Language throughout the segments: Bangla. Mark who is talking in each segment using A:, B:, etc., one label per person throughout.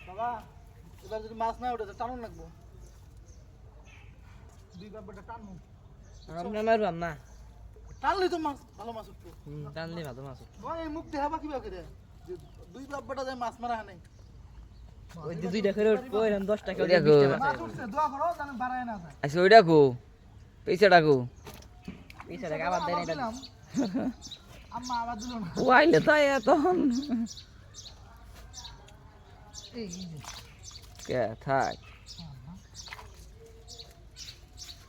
A: বাবা এবার যদি মাছ না ওঠে টানুন লাগবো, দুই বারটা টানবো।
B: আমরা মারবাম না,
A: টানলি তো মাছ ভালো মাছ উঠবো।
B: টানলে ভালো মাছ
A: তোমার এই মুখ দেখাবা কিবা করে দুই বারটা যায় মাছ মারা হানে।
B: ওই দুইটা করে উঠবো, এরকম 10 টাকা
C: ওইটা গো।
A: মাছ উঠছে দোয়া করো যেন বাড়ায় না যায়।
C: আচ্ছা ওইটা গো, পয়সাটা গো।
B: পয়সা টাকা আবার দেয় না এটা।
A: দিলাম আম্মা আবার দিল না।
C: ও আইলে তাই তখন
A: এই যে
C: কে থাক।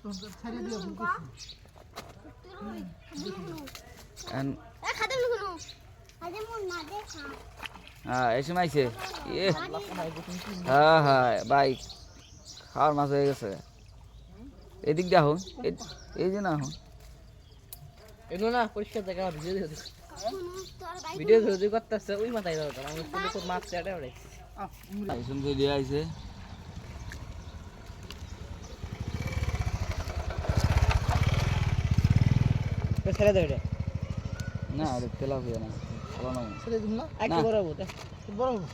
A: তোদের ছেড়ে দিও
C: হ্যাঁ এই সময় আইছে। হ্যাঁ হ্যাঁ ভাই খাওয়ার মাছ হয়ে গেছে। এদিক দিয়ে হন, এই যে না হন
B: এগুলো না পরিষ্কার জায়গা ভিডিও ধরে করতেছে ওই মাথায় দাও আমি তো মাছ চাটে ওরে
C: শুনতে দিয়ে আইছে।
B: ছেড়ে দাও এটা
C: না এটা তেলা হয়ে না, ভালো না।
A: ছেড়ে দিন না,
B: একটু বড় হবো
A: বড় হবে।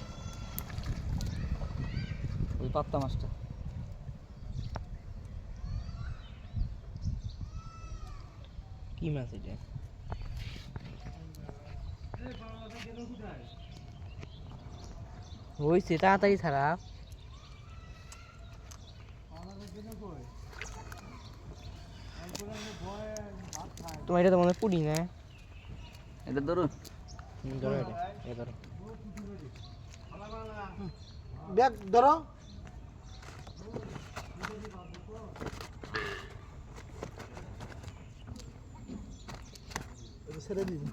C: ওই পাত্তা মাছটা
B: কি মাছ এটা? হইছে তাড়াতাড়ি ছাড়া। তোমার এটা তো মনে হয় পুরি না?
C: এটা ধরুন
B: ধরো এটা, এ ধরো।
A: ব্যাগ ধরো। ছেড়ে দিন।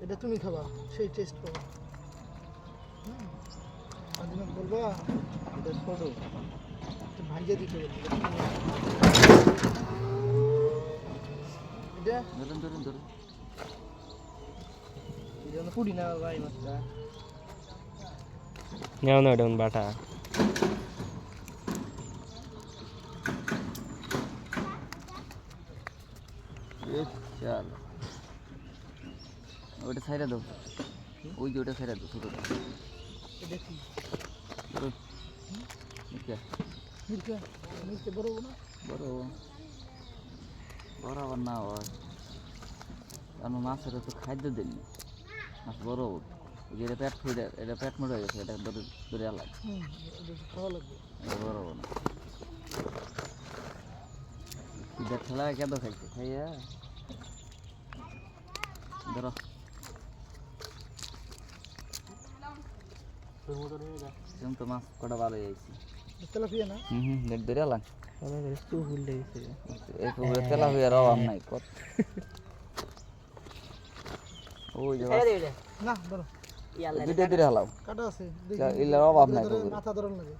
A: এটা তুমি খাবা, সেই টেস্ট পাবা। আদিনা বলবা এটা ছোট ভাইজা দিতে বলবো। এটা
C: ধরুন ধরুন ধরুন।
B: এটা পুরি না ভাই মাছটা। নেও না ডাউন বাটা।
C: চল ওইটা ছাইড়া দাও, ওই যে ওটা ছাইড়া দাও ছোটটা।
A: এটা কি
C: ধরুন মির্কা
A: মির্কা মির্কা বড় না?
C: বড় বড় আবার না হয়, কারণ মাছের তো খাদ্য দিননি, মাছ বড় ওই যে এটা পেট ফুটে, এটা পেট মোড় হয়ে গেছে, এটা ধরে ধরে আলাদা
A: খাওয়া লাগবে।
C: এটা বড় না। এটা খেলা কেন খাইছে খাইয়া ধরো। তো মাছ কটা ভালো হয়েছে।
A: তেলাপিয়া না?
C: দেখ ধরে আলাম
B: একটু ভুল লেগেছে।
C: এই পুকুরে তেলা হয়ে অভাব নাই কত। ওই যে
A: না ধরো
C: দুইটা ধরে হালাও,
A: কাটা আছে
C: এগুলোর অভাব নাই পুকুরে।
A: মাথা ধরন লাগে।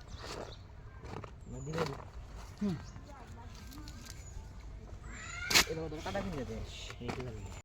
B: এটা কাটা কিনে দে।